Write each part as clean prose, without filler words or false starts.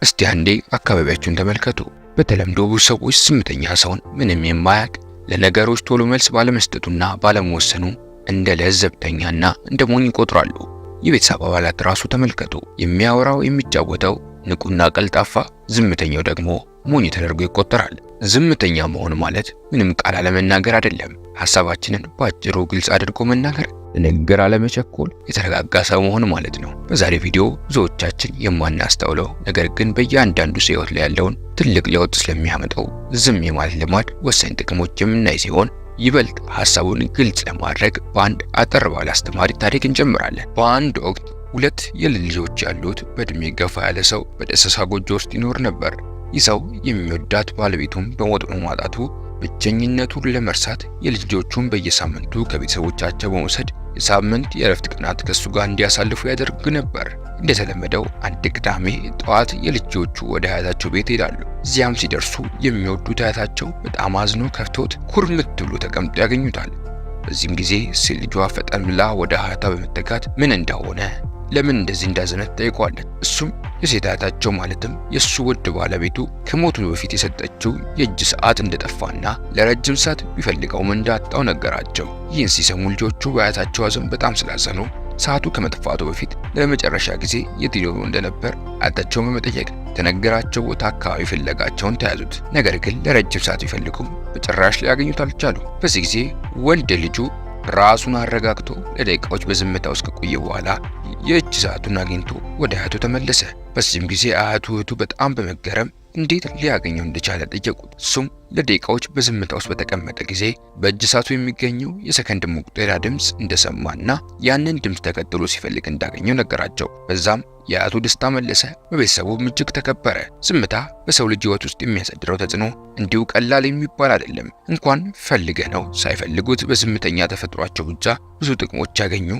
እስቲ አንዴ አካባቢያችሁን ተመልከቱ። በተለምዶ ብዙ ሰዎች ዝምተኛ ሰውን ምንም የማያውቅ ለነገሮች ቶሎ መልስ ባለመስጠቱና ባለመወሰኑ እንደ ለዘብተኛና እንደ ሞኝ ይቆጥራሉ። የቤተሰብ አባላት ራሱ ተመልከቱ። የሚያወራው የሚጫወተው ንቁና ቀልጣፋ፣ ዝምተኛው ደግሞ ሞኝ ተደርጎ ይቆጠራል። ዝምተኛ መሆን ማለት ምንም ቃል አለመናገር አይደለም። ሐሳባችንን በአጭሩ ግልጽ አድርጎ መናገር፣ ለንግግር አለመቸኮል፣ የተረጋጋ ሰው መሆን ማለት ነው። በዛሬ ቪዲዮ ብዙዎቻችን የማናስተውለው ነገር ግን በእያንዳንዱ ሰው ሕይወት ላይ ያለውን ትልቅ ለውጥ ስለሚያመጣው ዝም የማለት ልማድ ወሳኝ ጥቅሞች የምናይ ሲሆን ይበልጥ ሐሳቡን ግልጽ ለማድረግ በአንድ አጠር ባለ አስተማሪ ታሪክ እንጀምራለን። በአንድ ወቅት ሁለት የልጅ ልጆች ያሉት በእድሜ ገፋ ያለ ሰው በደሳሳ ጎጆ ውስጥ ይኖር ነበር። ይህ ሰው የሚወዳት ባለቤቱን በሞት በማጣቱ ብቸኝነቱን ለመርሳት የልጅ ልጆቹን በየሳምንቱ ከቤተሰቦቻቸው በመውሰድ የሳምንት የእረፍት ቀናት ከሱ ጋር እንዲያሳልፉ ያደርግ ነበር። እንደተለመደው አንድ ቅዳሜ ጠዋት የልጅ ልጆቹ ወደ አያታቸው ቤት ይሄዳሉ። እዚያም ሲደርሱ የሚወዱት አያታቸው በጣም አዝኖ ከፍቶት ኩርምት ብሎ ተቀምጦ ያገኙታል። በዚህም ጊዜ ሴት ልጇ ፈጠን ብላ ወደ አያቷ በመጠጋት ምን እንደሆነ ለምን እንደዚህ እንዳዘነ ትጠይቀዋለች። እሱም የሴት አያታቸው ማለትም የሱ ውድ ባለቤቱ ከሞቱ በፊት የሰጠችው የእጅ ሰዓት እንደጠፋና ለረጅም ሰዓት ቢፈልገውም እንዳጣው ነገራቸው። ይህን ሲሰሙ ልጆቹ በአያታቸው ሐዘን በጣም ስላዘኑ ሰዓቱ ከመጥፋቱ በፊት ለመጨረሻ ጊዜ የት ሄዶ እንደነበር አያታቸውን በመጠየቅ ተነገራቸው ቦታ አካባቢ ፍለጋቸውን ተያዙት። ነገር ግን ለረጅም ሰዓት ቢፈልጉም በጭራሽ ሊያገኙት አልቻሉ። በዚህ ጊዜ ወንድ ልጁ ራሱን አረጋግቶ ለደቂቃዎች በዝምታ ውስጥ ከቆየ በኋላ የእጅ ሰዓቱን አግኝቶ ወደ አያቱ ተመለሰ። በዚህም ጊዜ አያቱ በጣም በመገረም እንዴት ሊያገኘው እንደቻለ ጠየቁት። እሱም ለደቂቃዎች በዝምታ ውስጥ በተቀመጠ ጊዜ በእጅ ሰዓቱ የሚገኘው የሰከንድ መቁጠሪያ ድምፅ እንደሰማና ያንን ድምፅ ተከትሎ ሲፈልግ እንዳገኘው ነገራቸው። በዛም የአያቱ ደስታ መለሰ። በቤተሰቡም እጅግ ተከበረ። ዝምታ በሰው ልጅ ሕይወት ውስጥ የሚያሳድረው ተጽዕኖ እንዲሁ ቀላል የሚባል አይደለም። እንኳን ፈልገ ነው ሳይፈልጉት በዝምተኛ ተፈጥሯቸው ብቻ ብዙ ጥቅሞች ያገኙ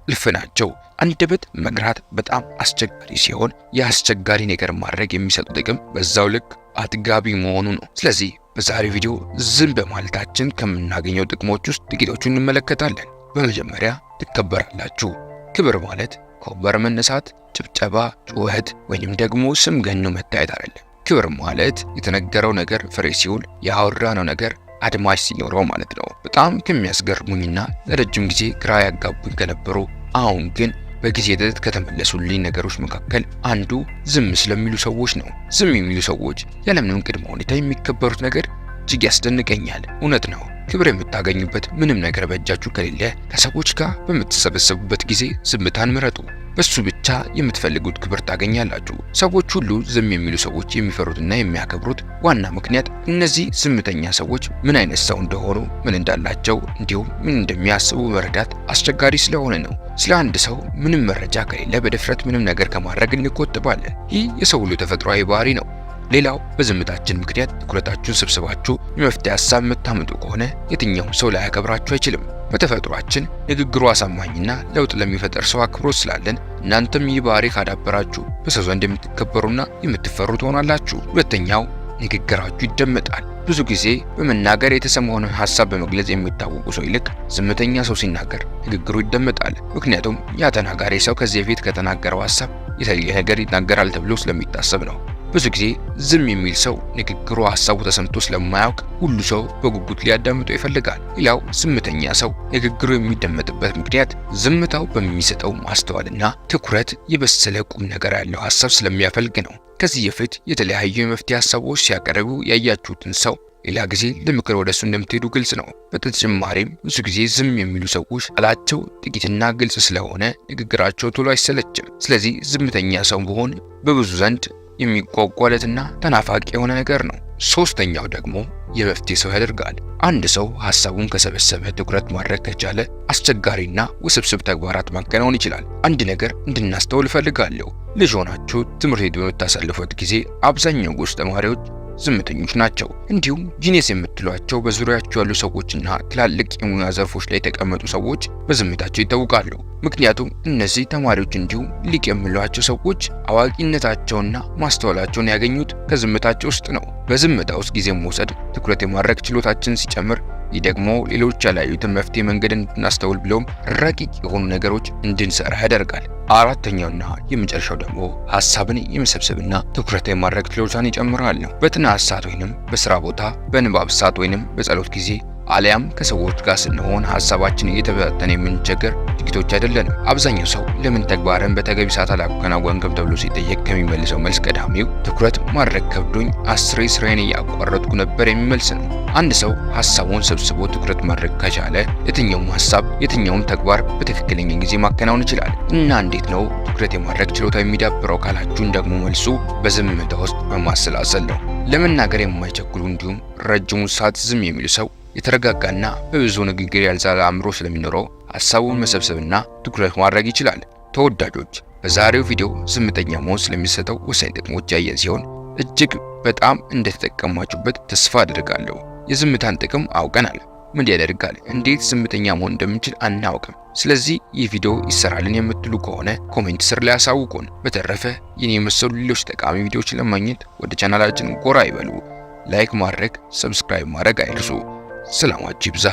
እልፍ ናቸው። አንደበት መግራት በጣም አስቸጋሪ ሲሆን የአስቸጋሪ ነገር ማድረግ የሚሰጡ ጥቅም በዛው ልክ አጥጋቢ መሆኑ ነው። ስለዚህ በዛሬው ቪዲዮ ዝም በማለታችን ከምናገኘው ጥቅሞች ውስጥ ጥቂቶቹን እንመለከታለን። በመጀመሪያ ትከበራላችሁ። ክብር ማለት ከወንበር መነሳት፣ ጭብጨባ፣ ጩኸት ወይንም ደግሞ ስም ገኖ መታየት አይደለም። ክብር ማለት የተነገረው ነገር ፍሬ ሲውል ያወራነው ነገር አድማጭ ሲኖረው ማለት ነው። በጣም ከሚያስገርሙኝና ለረጅም ጊዜ ግራ ያጋቡኝ ከነበሩ አሁን ግን በጊዜ ሂደት ከተመለሱልኝ ነገሮች መካከል አንዱ ዝም ስለሚሉ ሰዎች ነው። ዝም የሚሉ ሰዎች ያለምንም ቅድመ ሁኔታ የሚከበሩት ነገር እጅግ ያስደንቀኛል። እውነት ነው። ክብር የምታገኙበት ምንም ነገር በእጃችሁ ከሌለ ከሰዎች ጋር በምትሰበሰቡበት ጊዜ ዝምታን ምረጡ። በሱ ብቻ የምትፈልጉት ክብር ታገኛላችሁ። ሰዎች ሁሉ ዝም የሚሉ ሰዎች የሚፈሩትና የሚያከብሩት ዋና ምክንያት እነዚህ ዝምተኛ ሰዎች ምን አይነት ሰው እንደሆኑ፣ ምን እንዳላቸው እንዲሁም ምን እንደሚያስቡ መረዳት አስቸጋሪ ስለሆነ ነው። ስለ አንድ ሰው ምንም መረጃ ከሌለ በድፍረት ምንም ነገር ከማድረግ እንቆጥባለን። ይህ የሰው ሁሉ ተፈጥሯዊ ባህሪ ነው። ሌላው በዝምታችን ምክንያት ትኩረታችሁን ሰብስባችሁ የመፍትሄ ሐሳብ የምታመጡ ከሆነ የትኛውም ሰው ላያከብራችሁ አይችልም። በተፈጥሯችን ንግግሩ አሳማኝና ለውጥ ለሚፈጠር ሰው አክብሮት ስላለን እናንተም ይህ ባህሪ ካዳበራችሁ በሰው ዘንድ የምትከበሩና የምትፈሩ ትሆናላችሁ። ሁለተኛው ንግግራችሁ ይደመጣል። ብዙ ጊዜ በመናገር የተሰማውን ሐሳብ በመግለጽ የሚታወቁ ሰው ይልቅ ዝምተኛ ሰው ሲናገር ንግግሩ ይደመጣል። ምክንያቱም ያ ተናጋሪ ሰው ከዚህ በፊት ከተናገረው ሐሳብ የተለየ ነገር ይናገራል ተብሎ ስለሚታሰብ ነው። ብዙ ጊዜ ዝም የሚል ሰው ንግግሩ ሐሳቡ ተሰምቶ ስለማያውቅ ሁሉ ሰው በጉጉት ሊያዳምጠው ይፈልጋል። ሌላው ዝምተኛ ሰው ንግግሩ የሚደመጥበት ምክንያት ዝምታው በሚሰጠው ማስተዋልና ትኩረት የበሰለ ቁም ነገር ያለው ሐሳብ ስለሚያፈልግ ነው። ከዚህ በፊት የተለያዩ የመፍትሄ ሐሳቦች ሲያቀርቡ ያያችሁትን ሰው ሌላ ጊዜ ለምክር ወደሱ እንደምትሄዱ ግልጽ ነው። በተጨማሪም ብዙ ጊዜ ዝም የሚሉ ሰዎች ቃላቸው ጥቂትና ግልጽ ስለሆነ ንግግራቸው ቶሎ አይሰለችም። ስለዚህ ዝምተኛ ሰው መሆን በብዙ ዘንድ የሚጓጓለትና ተናፋቂ የሆነ ነገር ነው። ሶስተኛው ደግሞ የመፍትሄ ሰው ያደርጋል። አንድ ሰው ሐሳቡን ከሰበሰበ ትኩረት ማድረግ ከቻለ አስቸጋሪና ውስብስብ ተግባራት ማከናወን ይችላል። አንድ ነገር እንድናስተውል እፈልጋለሁ። ልጅ ሆናችሁ ትምህርት ቤት በምታሳልፉት ጊዜ አብዛኛው ጎሽ ተማሪዎች ዝምተኞች ናቸው። እንዲሁም ጂኒየስ የምትሏቸው በዙሪያቸው ያሉ ሰዎችና ትላልቅ የሙያ ዘርፎች ላይ የተቀመጡ ሰዎች በዝምታቸው ይታወቃሉ። ምክንያቱም እነዚህ ተማሪዎች እንዲሁም ሊቅ የሚሏቸው ሰዎች አዋቂነታቸውና ማስተዋላቸውን ያገኙት ከዝምታቸው ውስጥ ነው። በዝምታ ውስጥ ጊዜ መውሰድ ትኩረት የማድረግ ችሎታችን ሲጨምር ይህ ደግሞ ሌሎች ያላዩትን መፍትሄ መንገድ እንድናስተውል ብሎም ረቂቅ የሆኑ ነገሮች እንድንሰራ ያደርጋል። አራተኛውና የመጨረሻው ደግሞ ሐሳብን የመሰብሰብና ትኩረት የማድረግ ችሎታን ይጨምራል ነው። በጥናት ሰዓት ወይንም በስራ ቦታ፣ በንባብ ሰዓት ወይንም በጸሎት ጊዜ አሊያም ከሰዎች ጋር ስንሆን ሐሳባችን እየተበታተነ የምንቸገር ጥቂቶች አይደለንም። አብዛኛው ሰው ለምን ተግባርን በተገቢ ሰዓት አላከናወንክም ተብሎ ሲጠየቅ ከሚመልሰው መልስ ቀዳሚው ትኩረት ማድረግ ከብዶኝ 10 ስራዬን እያቋረጥኩ ነበር የሚል መልስ ነው። አንድ ሰው ሐሳቡን ሰብስቦ ትኩረት ማድረግ ከቻለ የትኛውም ሐሳብ፣ የትኛውም ተግባር በትክክለኛ ጊዜ ማከናወን ይችላል። እና እንዴት ነው ትኩረት የማድረግ ችሎታ የሚዳብረው ካላችሁን ደግሞ መልሱ በዝምታ ውስጥ በማሰላሰል ነው። ለመናገር የማይቸኩሉ እንዲሁም ረጅሙን ሰዓት ዝም የሚሉ ሰው የተረጋጋና በብዙ ንግግር ያልዛለ አእምሮ ስለሚኖረው ሐሳቡን መሰብሰብና ትኩረት ማድረግ ይችላል። ተወዳጆች፣ በዛሬው ቪዲዮ ዝምተኛ መሆን ስለሚሰጠው ወሳኝ ጥቅሞች ያየን ሲሆን እጅግ በጣም እንደተጠቀማችሁበት ተስፋ አድርጋለሁ። የዝምታን ጥቅም አውቀናል። ምን ያደርጋል? እንዴት ዝምተኛ መሆን እንደምንችል አናውቅም። ስለዚህ ይህ ቪዲዮ ይሰራልን የምትሉ ከሆነ ኮሜንት ስር ላይ አሳውቁን። በተረፈ የኔ የመሰሉ ሌሎች ጠቃሚ ቪዲዮዎችን ለማግኘት ወደ ቻናላችን ጎራ ይበሉ። ላይክ ማድረግ፣ ሰብስክራይብ ማድረግ አይርሱ። ሰላማችሁ ይብዛ።